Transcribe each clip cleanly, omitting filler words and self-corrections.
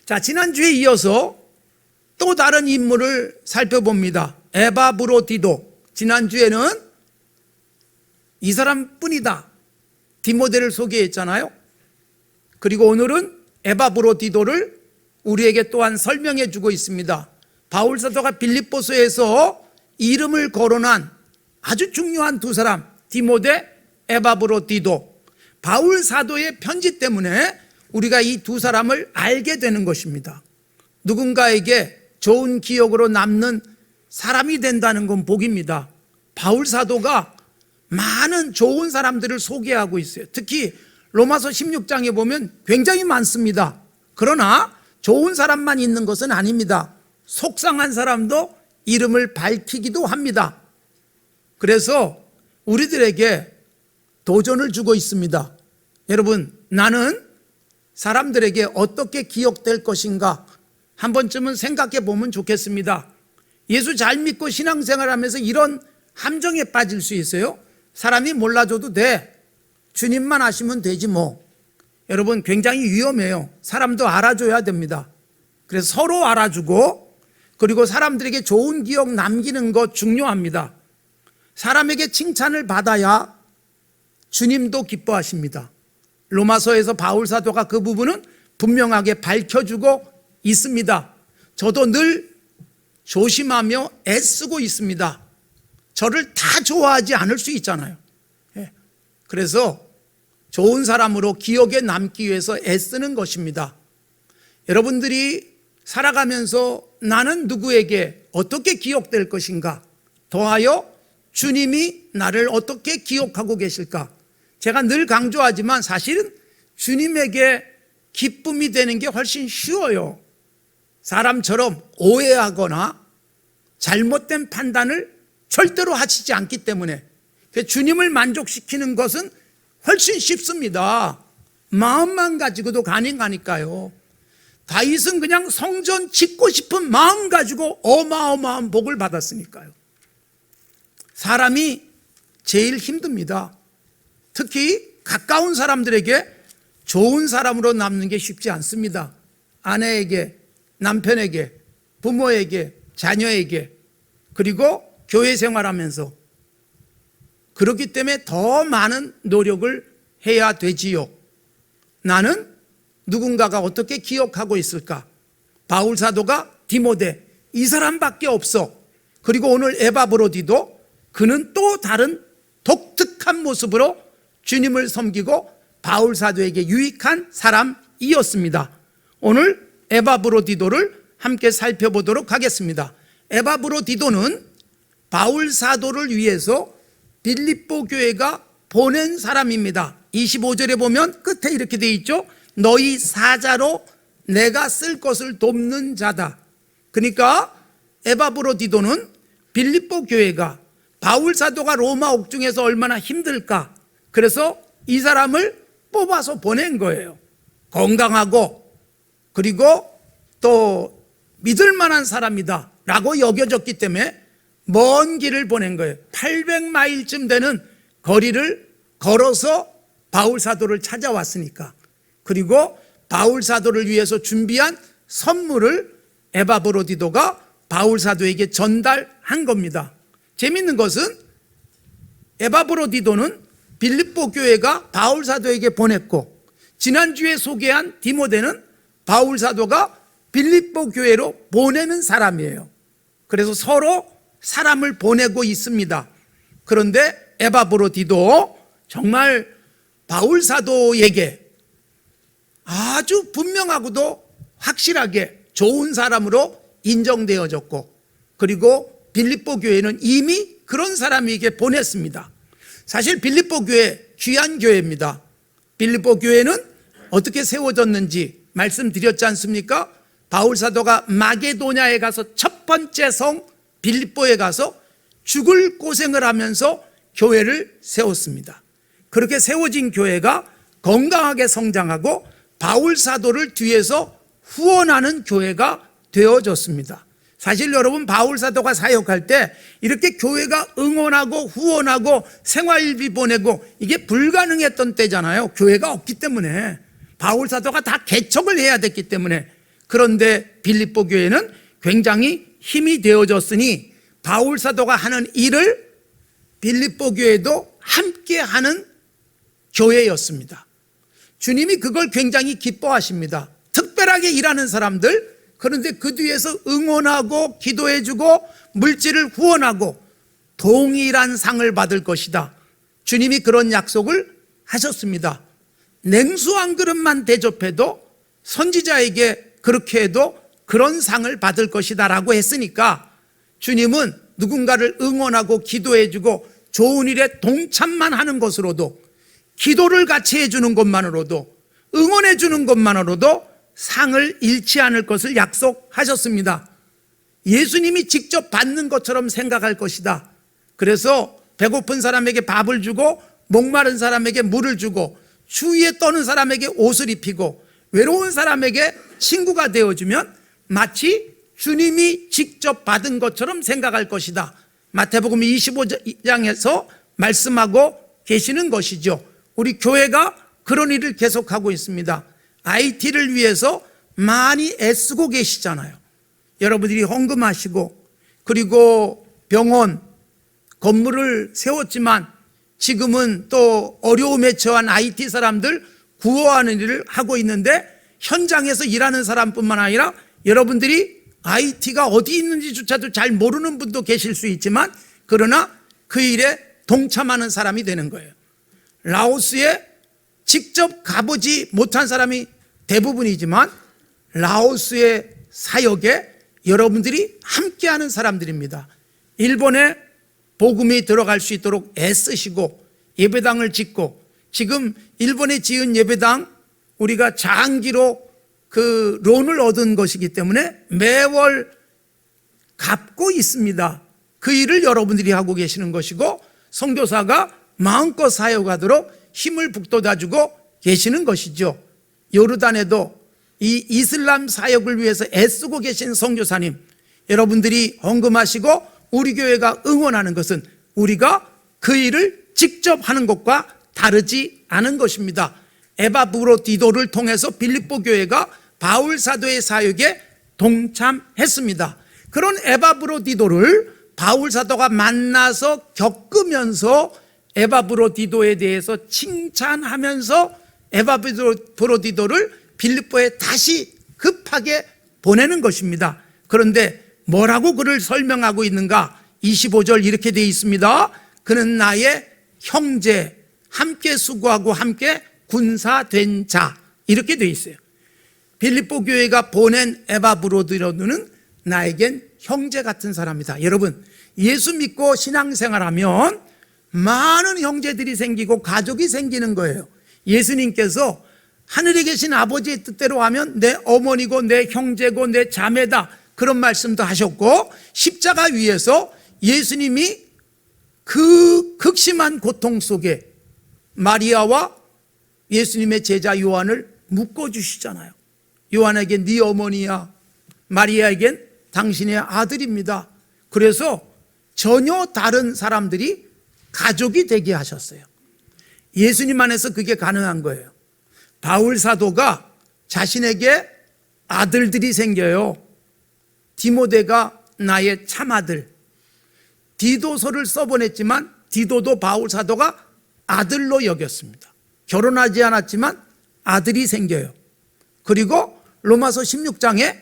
자, 지난주에 이어서 또 다른 인물을 살펴봅니다. 에바브로디도. 지난주에는 이 사람뿐이다, 디모데를 소개했잖아요. 그리고 오늘은 에바브로디도를 우리에게 또한 설명해 주고 있습니다. 바울 사도가 빌립보서에서 이름을 거론한 아주 중요한 두 사람, 디모데, 에바브로디도. 바울 사도의 편지 때문에 우리가 이 두 사람을 알게 되는 것입니다. 누군가에게 좋은 기억으로 남는 사람이 된다는 건 복입니다. 바울 사도가 많은 좋은 사람들을 소개하고 있어요. 특히 로마서 16장에 보면 굉장히 많습니다. 그러나 좋은 사람만 있는 것은 아닙니다. 속상한 사람도 이름을 밝히기도 합니다. 그래서 우리들에게 도전을 주고 있습니다. 여러분, 나는 사람들에게 어떻게 기억될 것인가 한 번쯤은 생각해 보면 좋겠습니다. 예수 잘 믿고 신앙생활하면서 이런 함정에 빠질 수 있어요. 사람이 몰라줘도 돼, 주님만 아시면 되지 뭐. 여러분, 굉장히 위험해요. 사람도 알아줘야 됩니다. 그래서 서로 알아주고, 그리고 사람들에게 좋은 기억 남기는 것 중요합니다. 사람에게 칭찬을 받아야 주님도 기뻐하십니다. 로마서에서 바울 사도가 그 부분은 분명하게 밝혀주고 있습니다. 저도 늘 조심하며 애쓰고 있습니다. 저를 다 좋아하지 않을 수 있잖아요. 그래서 좋은 사람으로 기억에 남기 위해서 애쓰는 것입니다. 여러분들이 살아가면서 나는 누구에게 어떻게 기억될 것인가, 더하여 주님이 나를 어떻게 기억하고 계실까. 제가 늘 강조하지만 사실은 주님에게 기쁨이 되는 게 훨씬 쉬워요. 사람처럼 오해하거나 잘못된 판단을 절대로 하시지 않기 때문에 주님을 만족시키는 것은 훨씬 쉽습니다. 마음만 가지고도 가능하니까요. 다윗은 그냥 성전 짓고 싶은 마음 가지고 어마어마한 복을 받았으니까요. 사람이 제일 힘듭니다. 특히 가까운 사람들에게 좋은 사람으로 남는 게 쉽지 않습니다. 아내에게, 남편에게, 부모에게, 자녀에게, 그리고 교회 생활하면서. 그렇기 때문에 더 많은 노력을 해야 되지요. 나는 누군가가 어떻게 기억하고 있을까? 바울 사도가 디모데, 이 사람밖에 없어. 그리고 오늘 에바브로디도, 그는 또 다른 독특한 모습으로 주님을 섬기고 바울 사도에게 유익한 사람이었습니다. 오늘 에바브로디도를 함께 살펴보도록 하겠습니다. 에바브로디도는 바울 사도를 위해서 빌립보 교회가 보낸 사람입니다. 25절에 보면 끝에 이렇게 되어 있죠. 너희 사자로 내가 쓸 것을 돕는 자다. 그러니까 에바브로디도는 빌립보 교회가 바울 사도가 로마 옥중에서 얼마나 힘들까, 그래서 이 사람을 뽑아서 보낸 거예요. 건강하고 그리고 또 믿을 만한 사람이다 라고 여겨졌기 때문에 먼 길을 보낸 거예요. 800마일쯤 되는 거리를 걸어서 바울 사도를 찾아왔으니까. 그리고 바울 사도를 위해서 준비한 선물을 에바브로디도가 바울 사도에게 전달한 겁니다. 재밌는 것은 에바브로디도는 빌립보 교회가 바울 사도에게 보냈고, 지난주에 소개한 디모데는 바울 사도가 빌립보 교회로 보내는 사람이에요. 그래서 서로 사람을 보내고 있습니다. 그런데 에바브로디도 정말 바울 사도에게 아주 분명하고도 확실하게 좋은 사람으로 인정되어졌고, 그리고 빌립보 교회는 이미 그런 사람에게 보냈습니다. 사실 빌립보 교회 귀한 교회입니다. 빌립보 교회는 어떻게 세워졌는지 말씀드렸지 않습니까? 바울 사도가 마게도냐에 가서 첫 번째 성 빌립보에 가서 죽을 고생을 하면서 교회를 세웠습니다. 그렇게 세워진 교회가 건강하게 성장하고 바울 사도를 뒤에서 후원하는 교회가 되어졌습니다. 사실 여러분, 바울 사도가 사역할 때 이렇게 교회가 응원하고 후원하고 생활비 보내고 이게 불가능했던 때잖아요. 교회가 없기 때문에. 바울 사도가 다 개척을 해야 됐기 때문에. 그런데 빌립보 교회는 굉장히 힘이 되어졌으니 바울 사도가 하는 일을 빌립보 교회도 함께 하는 교회였습니다. 주님이 그걸 굉장히 기뻐하십니다. 특별하게 일하는 사람들, 그런데 그 뒤에서 응원하고 기도해주고 물질을 후원하고 동일한 상을 받을 것이다. 주님이 그런 약속을 하셨습니다. 냉수 한 그릇만 대접해도 선지자에게 그렇게 해도 그런 상을 받을 것이다 라고 했으니까 주님은 누군가를 응원하고 기도해주고 좋은 일에 동참만 하는 것으로도, 기도를 같이 해주는 것만으로도, 응원해주는 것만으로도 상을 잃지 않을 것을 약속하셨습니다. 예수님이 직접 받는 것처럼 생각할 것이다. 그래서 배고픈 사람에게 밥을 주고 목마른 사람에게 물을 주고 추위에 떠는 사람에게 옷을 입히고 외로운 사람에게 친구가 되어주면 마치 주님이 직접 받은 것처럼 생각할 것이다. 마태복음 25장에서 말씀하고 계시는 것이죠. 우리 교회가 그런 일을 계속하고 있습니다. IT를 위해서 많이 애쓰고 계시잖아요. 여러분들이 헌금하시고, 그리고 병원, 건물을 세웠지만 지금은 또 어려움에 처한 IT 사람들 구호하는 일을 하고 있는데, 현장에서 일하는 사람뿐만 아니라 여러분들이 IT가 어디 있는지조차도 잘 모르는 분도 계실 수 있지만, 그러나 그 일에 동참하는 사람이 되는 거예요. 라오스에 직접 가보지 못한 사람이 대부분이지만 라오스의 사역에 여러분들이 함께하는 사람들입니다. 일본에 복음이 들어갈 수 있도록 애쓰시고 예배당을 짓고, 지금 일본에 지은 예배당 우리가 장기로 그 론을 얻은 것이기 때문에 매월 갚고 있습니다. 그 일을 여러분들이 하고 계시는 것이고, 선교사가 마음껏 사역하도록 힘을 북돋아주고 계시는 것이죠. 요르단에도 이 이슬람 사역을 위해서 애쓰고 계신 선교사님, 여러분들이 헌금하시고 우리 교회가 응원하는 것은 우리가 그 일을 직접 하는 것과 다르지 않은 것입니다. 에바브로디도를 통해서 빌립보 교회가 바울 사도의 사역에 동참했습니다. 그런 에바브로디도를 바울 사도가 만나서 겪으면서 에바브로디도에 대해서 칭찬하면서 에바브로디도를 빌립보에 다시 급하게 보내는 것입니다. 그런데 뭐라고 그를 설명하고 있는가? 25절 이렇게 되어 있습니다. 그는 나의 형제, 함께 수고하고 함께 군사된 자, 이렇게 되어 있어요. 빌립보 교회가 보낸 에바브로디도는 나에겐 형제 같은 사람이다. 여러분, 예수 믿고 신앙생활하면 많은 형제들이 생기고 가족이 생기는 거예요. 예수님께서 하늘에 계신 아버지의 뜻대로 하면 내 어머니고 내 형제고 내 자매다, 그런 말씀도 하셨고, 십자가 위에서 예수님이 그 극심한 고통 속에 마리아와 예수님의 제자 요한을 묶어주시잖아요. 요한에게 네 어머니야, 마리아에겐 당신의 아들입니다. 그래서 전혀 다른 사람들이 가족이 되게 하셨어요. 예수님 안에서 그게 가능한 거예요. 바울 사도가 자신에게 아들들이 생겨요. 디모데가 나의 참아들. 디도서를 써보냈지만 디도도 바울 사도가 아들로 여겼습니다. 결혼하지 않았지만 아들이 생겨요. 그리고 로마서 16장에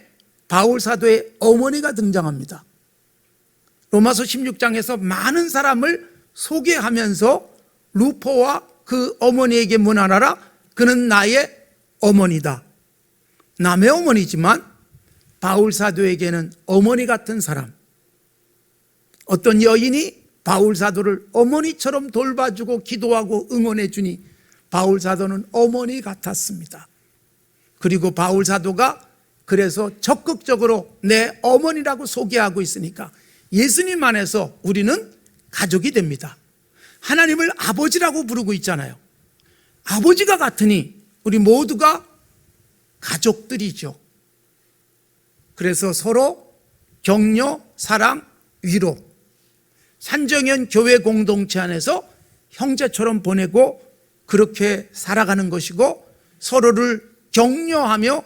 바울 사도의 어머니가 등장합니다. 로마서 16장에서 많은 사람을 소개하면서 루포와 그 어머니에게 문안하라, 그는 나의 어머니다. 남의 어머니지만 바울 사도에게는 어머니 같은 사람. 어떤 여인이 바울 사도를 어머니처럼 돌봐주고 기도하고 응원해 주니 바울 사도는 어머니 같았습니다. 그리고 바울 사도가 그래서 적극적으로 내 어머니라고 소개하고 있으니까 예수님 안에서 우리는 가족이 됩니다. 하나님을 아버지라고 부르고 있잖아요. 아버지가 같으니 우리 모두가 가족들이죠. 그래서 서로 격려, 사랑, 위로, 산정현 교회 공동체 안에서 형제처럼 보내고 그렇게 살아가는 것이고, 서로를 격려하며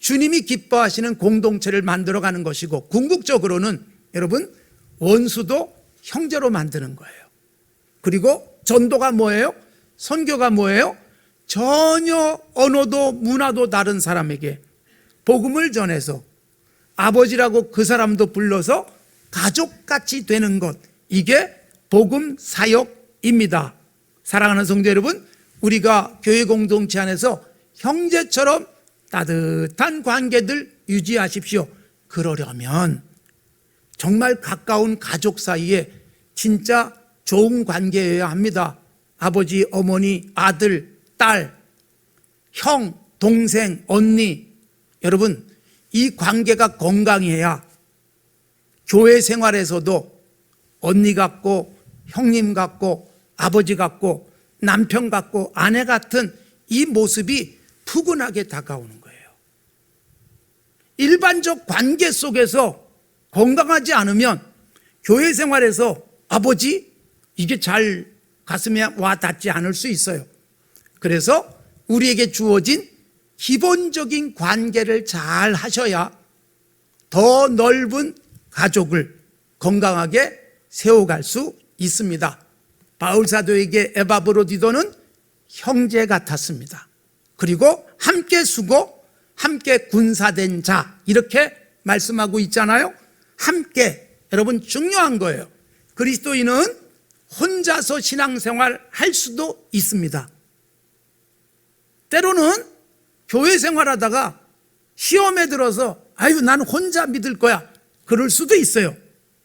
주님이 기뻐하시는 공동체를 만들어가는 것이고, 궁극적으로는 여러분 원수도 형제로 만드는 거예요. 그리고 전도가 뭐예요? 선교가 뭐예요? 전혀 언어도 문화도 다른 사람에게 복음을 전해서 아버지라고 그 사람도 불러서 가족같이 되는 것, 이게 복음 사역입니다. 사랑하는 성도 여러분, 우리가 교회 공동체 안에서 형제처럼 따뜻한 관계들 유지하십시오. 그러려면 정말 가까운 가족 사이에 진짜 좋은 관계여야 합니다. 아버지, 어머니, 아들, 딸, 형, 동생, 언니, 여러분 이 관계가 건강해야 교회 생활에서도 언니 같고 형님 같고 아버지 같고 남편 같고 아내 같은 이 모습이 푸근하게 다가오는 거예요. 일반적 관계 속에서 건강하지 않으면 교회 생활에서 아버지 이게 잘 가슴에 와 닿지 않을 수 있어요. 그래서 우리에게 주어진 기본적인 관계를 잘 하셔야 더 넓은 가족을 건강하게 세워갈 수 있습니다. 바울 사도에게 에바브로디도는 형제 같았습니다. 그리고 함께 수고, 함께 군사된 자, 이렇게 말씀하고 있잖아요. 함께, 여러분 중요한 거예요. 그리스도인은 혼자서 신앙생활 할 수도 있습니다. 때로는 교회 생활하다가 시험에 들어서 아유 나는 혼자 믿을 거야, 그럴 수도 있어요.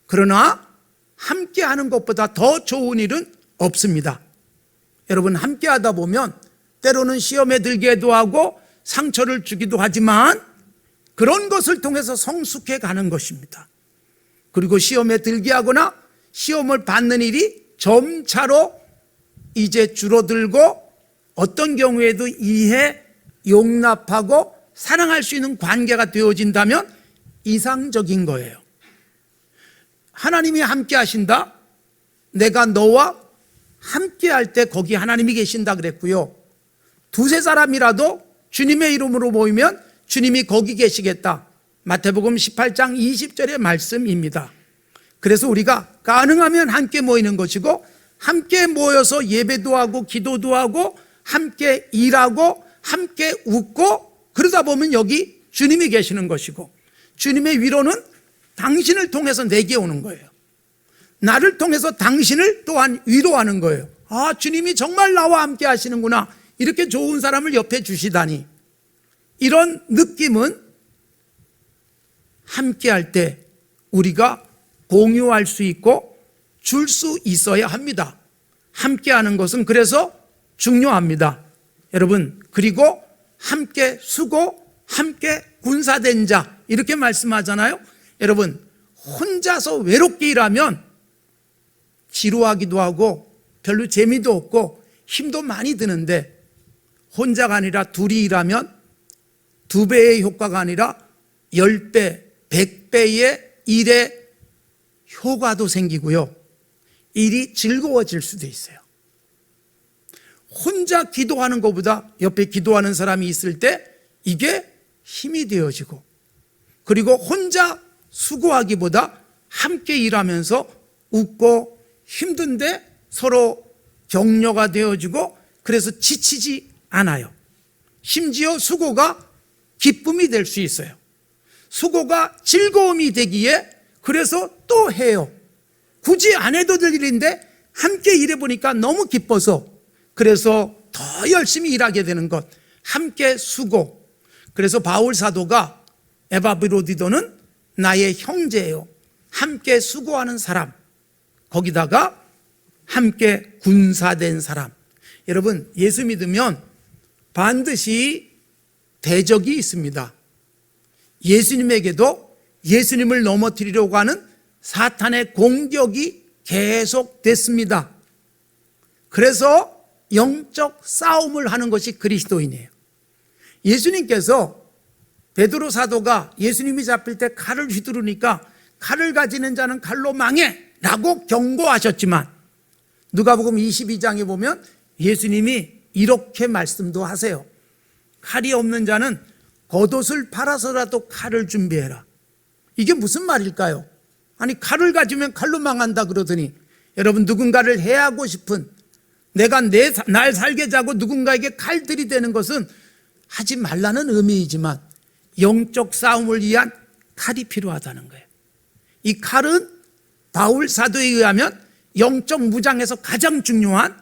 그러나 함께 하는 것보다 더 좋은 일은 없습니다. 여러분 함께 하다 보면 때로는 시험에 들기도 하고 상처를 주기도 하지만 그런 것을 통해서 성숙해 가는 것입니다. 그리고 시험에 들게 하거나 시험을 받는 일이 점차로 이제 줄어들고 어떤 경우에도 이해, 용납하고 사랑할 수 있는 관계가 되어진다면 이상적인 거예요. 하나님이 함께 하신다? 내가 너와 함께 할 때 거기 하나님이 계신다 그랬고요. 두세 사람이라도 주님의 이름으로 모이면 주님이 거기 계시겠다. 마태복음 18장 20절의 말씀입니다. 그래서 우리가 가능하면 함께 모이는 것이고, 함께 모여서 예배도 하고 기도도 하고 함께 일하고 함께 웃고 그러다 보면 여기 주님이 계시는 것이고, 주님의 위로는 당신을 통해서 내게 오는 거예요. 나를 통해서 당신을 또한 위로하는 거예요. 아, 주님이 정말 나와 함께 하시는구나, 이렇게 좋은 사람을 옆에 주시다니. 이런 느낌은 함께 할 때 우리가 공유할 수 있고 줄 수 있어야 합니다. 함께 하는 것은 그래서 중요합니다. 여러분, 그리고 함께 수고, 함께 군사된 자, 이렇게 말씀하잖아요. 여러분, 혼자서 외롭게 일하면 지루하기도 하고 별로 재미도 없고 힘도 많이 드는데, 혼자가 아니라 둘이 일하면 2배의 효과가 아니라 10배, 100배의 일의 효과도 생기고요, 일이 즐거워질 수도 있어요. 혼자 기도하는 것보다 옆에 기도하는 사람이 있을 때 이게 힘이 되어지고, 그리고 혼자 수고하기보다 함께 일하면서 웃고 힘든데 서로 격려가 되어지고, 그래서 지치지 않아요. 심지어 수고가 기쁨이 될 수 있어요. 수고가 즐거움이 되기에 그래서 또 해요. 굳이 안 해도 될 일인데 함께 일해보니까 너무 기뻐서 그래서 더 열심히 일하게 되는 것, 함께 수고. 그래서 바울 사도가 에바브로디도는 나의 형제예요, 함께 수고하는 사람, 거기다가 함께 군사된 사람. 여러분, 예수 믿으면 반드시 대적이 있습니다. 예수님에게도 예수님을 넘어뜨리려고 하는 사탄의 공격이 계속됐습니다. 그래서 영적 싸움을 하는 것이 그리스도인이에요. 예수님께서 베드로 사도가 예수님이 잡힐 때 칼을 휘두르니까 칼을 가지는 자는 칼로 망해 라고 경고하셨지만, 누가복음 22장에 보면 예수님이 이렇게 말씀도 하세요. 칼이 없는 자는 겉옷을 팔아서라도 칼을 준비해라. 이게 무슨 말일까요? 아니, 칼을 가지면 칼로 망한다 그러더니, 여러분, 누군가를 해하고 싶은, 내가 날 살게 자고 누군가에게 칼 들이대는 것은 하지 말라는 의미이지만 영적 싸움을 위한 칼이 필요하다는 거예요. 이 칼은 바울 사도에 의하면 영적 무장에서 가장 중요한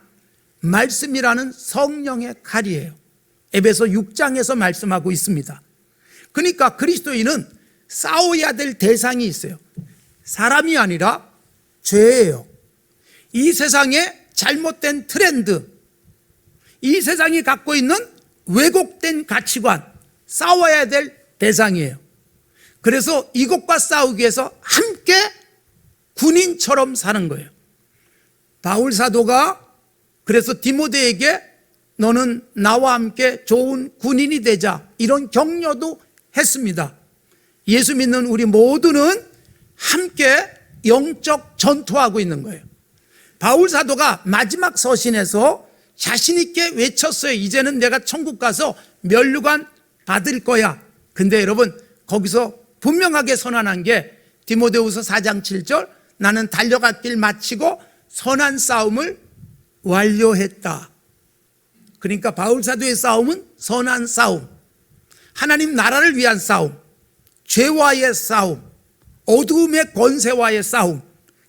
말씀이라는 성령의 칼이에요. 에베소 6장에서 말씀하고 있습니다. 그러니까 그리스도인은 싸워야 될 대상이 있어요. 사람이 아니라 죄예요. 이 세상의 잘못된 트렌드, 이 세상이 갖고 있는 왜곡된 가치관, 싸워야 될 대상이에요. 그래서 이것과 싸우기 위해서 함께 군인처럼 사는 거예요. 바울 사도가 그래서 디모데에게 너는 나와 함께 좋은 군인이 되자, 이런 격려도 했습니다. 예수 믿는 우리 모두는 함께 영적 전투하고 있는 거예요. 바울 사도가 마지막 서신에서 자신 있게 외쳤어요. 이제는 내가 천국 가서 면류관 받을 거야. 근데 여러분, 거기서 분명하게 선언한 게 디모데후서 4장 7절, 나는 달려갈 길 마치고 선한 싸움을 완료했다. 그러니까 바울 사도의 싸움은 선한 싸움, 하나님 나라를 위한 싸움, 죄와의 싸움, 어두움의 권세와의 싸움.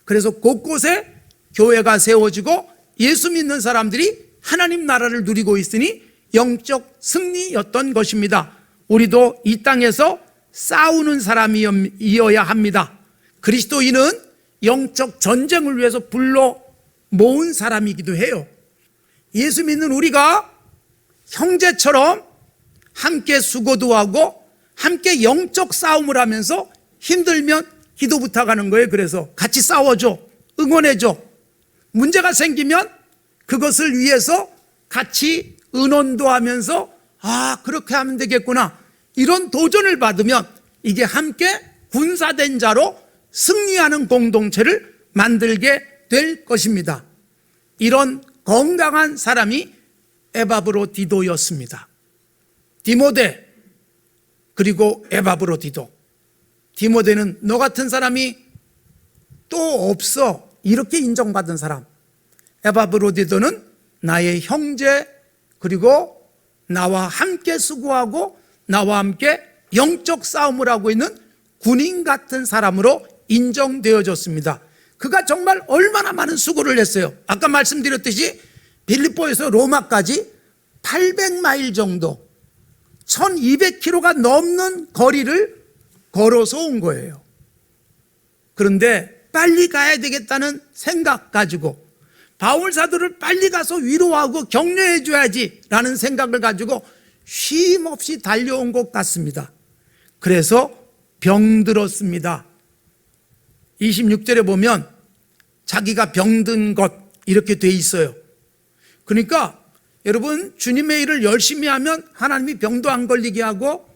그래서 곳곳에 교회가 세워지고 예수 믿는 사람들이 하나님 나라를 누리고 있으니 영적 승리였던 것입니다. 우리도 이 땅에서 싸우는 사람이어야 합니다. 그리스도인은 영적 전쟁을 위해서 불러 모은 사람이기도 해요. 예수 믿는 우리가 형제처럼 함께 수고도 하고 함께 영적 싸움을 하면서 힘들면 기도 부탁하는 거예요. 그래서 같이 싸워줘, 응원해줘. 문제가 생기면 그것을 위해서 같이 의논도 하면서 그렇게 하면 되겠구나, 이런 도전을 받으면 이게 함께 군사된 자로 승리하는 공동체를 만들게 될 것입니다. 이런 건강한 사람이 에바브로디도였습니다. 디모데 그리고 에바브로디도. 디모데는 너 같은 사람이 또 없어, 이렇게 인정받은 사람. 에바브로디도는 나의 형제, 그리고 나와 함께 수고하고 나와 함께 영적 싸움을 하고 있는 군인 같은 사람으로 인정되어졌습니다. 그가 정말 얼마나 많은 수고를 했어요. 아까 말씀드렸듯이 빌립보에서 로마까지 800마일 정도, 1200km가 넘는 거리를 걸어서 온 거예요. 그런데 빨리 가야 되겠다는 생각 가지고, 바울 사도를 빨리 가서 위로하고 격려해 줘야지 라는 생각을 가지고 쉼 없이 달려온 것 같습니다. 그래서 병들었습니다. 26절에 보면 자기가 병든 것 이렇게 돼 있어요. 그러니까 여러분, 주님의 일을 열심히 하면 하나님이 병도 안 걸리게 하고,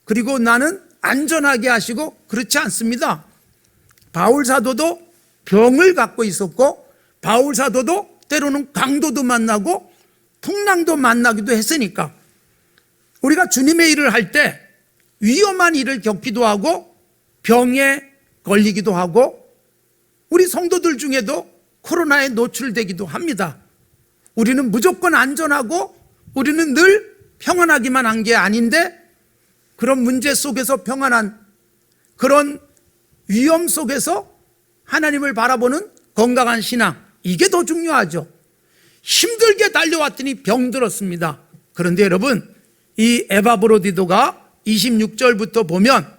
그리고 나는 안전하게 하시고, 그렇지 않습니다. 바울 사도도 병을 갖고 있었고, 바울 사도도 때로는 강도도 만나고 풍랑도 만나기도 했으니까, 우리가 주님의 일을 할 때 위험한 일을 겪기도 하고 병에 걸리기도 하고, 우리 성도들 중에도 코로나에 노출되기도 합니다. 우리는 무조건 안전하고 우리는 늘 평안하기만 한 게 아닌데, 그런 문제 속에서 평안한, 그런 위험 속에서 하나님을 바라보는 건강한 신앙, 이게 더 중요하죠. 힘들게 달려왔더니 병들었습니다. 그런데 여러분, 이 에바브로디도가 26절부터 보면,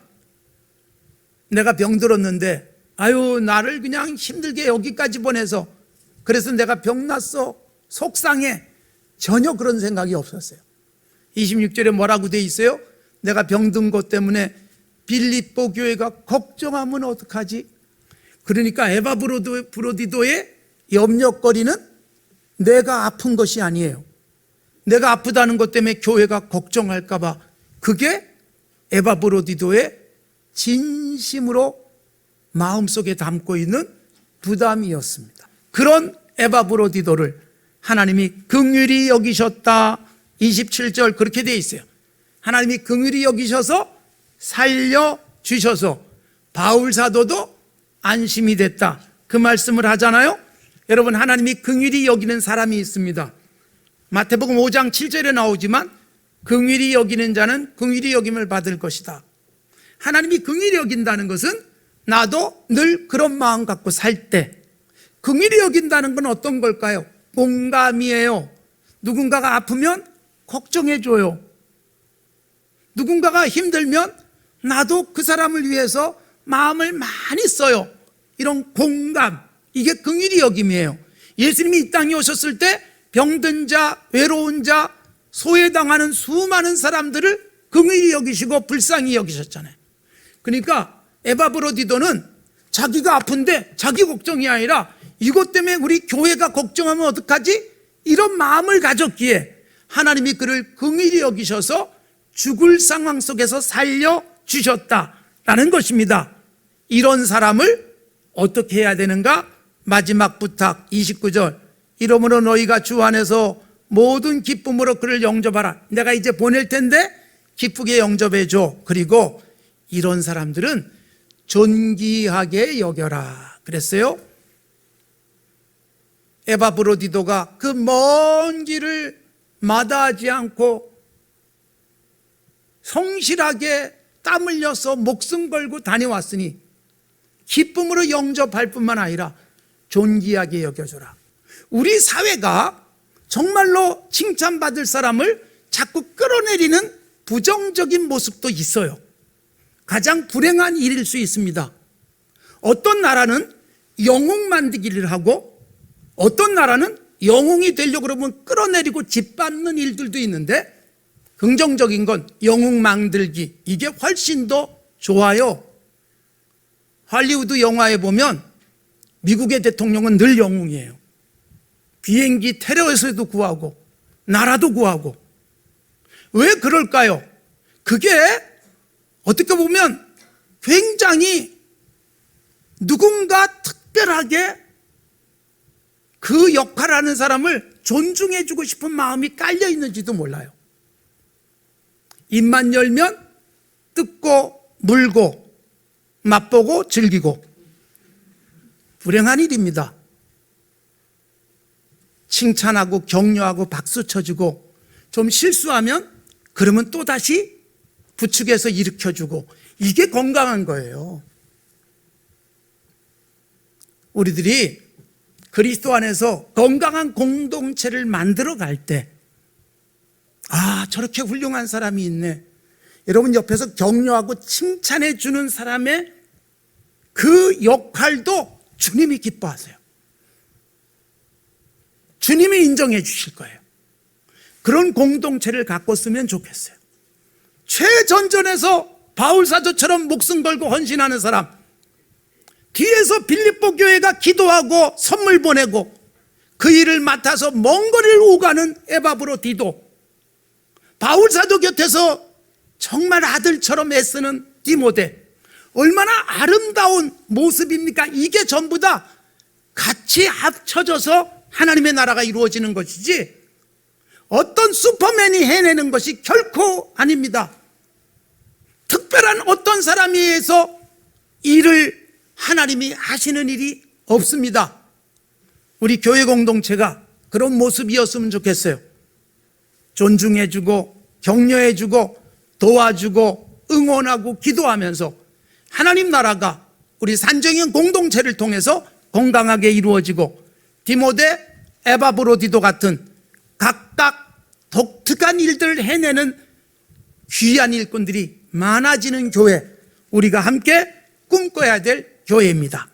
내가 병들었는데 나를 그냥 힘들게 여기까지 보내서, 그래서 내가 병났어, 속상해, 전혀 그런 생각이 없었어요. 26절에 뭐라고 돼 있어요? 내가 병든 것 때문에 빌립보 교회가 걱정하면 어떡하지? 그러니까 에바브로디도의 염려거리는 내가 아픈 것이 아니에요. 내가 아프다는 것 때문에 교회가 걱정할까 봐. 그게 에바브로디도의 진심으로 마음속에 담고 있는 부담이었습니다. 그런 에바브로디도를 하나님이 긍휼히 여기셨다. 27절 그렇게 돼 있어요. 하나님이 긍휼히 여기셔서 살려주셔서 바울 사도도 안심이 됐다, 그 말씀을 하잖아요. 여러분, 하나님이 긍휼히 여기는 사람이 있습니다. 마태복음 5장 7절에 나오지만 긍휼히 여기는 자는 긍휼히 여김을 받을 것이다. 하나님이 긍휼히 여긴다는 것은 나도 늘 그런 마음 갖고 살 때, 긍휼히 여긴다는 건 어떤 걸까요? 공감이에요. 누군가가 아프면 걱정해줘요. 누군가가 힘들면 나도 그 사람을 위해서 마음을 많이 써요. 이런 공감, 이게 긍휼히 여김이에요. 예수님이 이 땅에 오셨을 때 병든 자, 외로운 자, 소외당하는 수많은 사람들을 긍휼히 여기시고 불쌍히 여기셨잖아요. 그러니까 에바브로디도는 자기가 아픈데 자기 걱정이 아니라 이것 때문에 우리 교회가 걱정하면 어떡하지? 이런 마음을 가졌기에 하나님이 그를 긍휼히 여기셔서 죽을 상황 속에서 살려주셨다라는 것입니다. 이런 사람을 어떻게 해야 되는가? 마지막 부탁 29절, 이러므로 너희가 주 안에서 모든 기쁨으로 그를 영접하라. 내가 이제 보낼 텐데 기쁘게 영접해줘. 그리고 이런 사람들은 존귀하게 여겨라 그랬어요. 에바브로디도가 그 먼 길을 마다하지 않고 성실하게 땀 흘려서 목숨 걸고 다녀왔으니 기쁨으로 영접할 뿐만 아니라 존귀하게 여겨줘라. 우리 사회가 정말로 칭찬받을 사람을 자꾸 끌어내리는 부정적인 모습도 있어요. 가장 불행한 일일 수 있습니다. 어떤 나라는 영웅 만들기를 하고 어떤 나라는 영웅이 되려고 그러면 끌어내리고 짓밟는 일들도 있는데, 긍정적인 건 영웅 만들기, 이게 훨씬 더 좋아요. 할리우드 영화에 보면 미국의 대통령은 늘 영웅이에요. 비행기 테러에서도 구하고 나라도 구하고. 왜 그럴까요? 그게 어떻게 보면 굉장히 누군가 특별하게 그 역할을 하는 사람을 존중해주고 싶은 마음이 깔려 있는지도 몰라요. 입만 열면 뜯고 물고 맛보고 즐기고. 불행한 일입니다. 칭찬하고 격려하고 박수 쳐주고 좀 실수하면 그러면 또다시 부축해서 일으켜주고, 이게 건강한 거예요. 우리들이 그리스도 안에서 건강한 공동체를 만들어 갈 때, 아, 저렇게 훌륭한 사람이 있네. 여러분 옆에서 격려하고 칭찬해 주는 사람의 그 역할도 주님이 기뻐하세요. 주님이 인정해 주실 거예요. 그런 공동체를 갖고 쓰면 좋겠어요. 최전전에서 바울 사도처럼 목숨 걸고 헌신하는 사람, 뒤에서 빌립보 교회가 기도하고 선물 보내고 그 일을 맡아서 먼 거리를 오가는 에바브로디도, 바울 사도 곁에서 정말 아들처럼 애쓰는 디모데, 얼마나 아름다운 모습입니까? 이게 전부 다 같이 합쳐져서 하나님의 나라가 이루어지는 것이지 어떤 슈퍼맨이 해내는 것이 결코 아닙니다. 특별한 어떤 사람에 의해서 일을 하나님이 하시는 일이 없습니다. 우리 교회 공동체가 그런 모습이었으면 좋겠어요. 존중해주고 격려해주고 도와주고 응원하고 기도하면서 하나님 나라가 우리 산정형 공동체를 통해서 건강하게 이루어지고, 디모데, 에바브로디도 같은 각각 독특한 일들을 해내는 귀한 일꾼들이 많아지는 교회, 우리가 함께 꿈꿔야 될 교회입니다.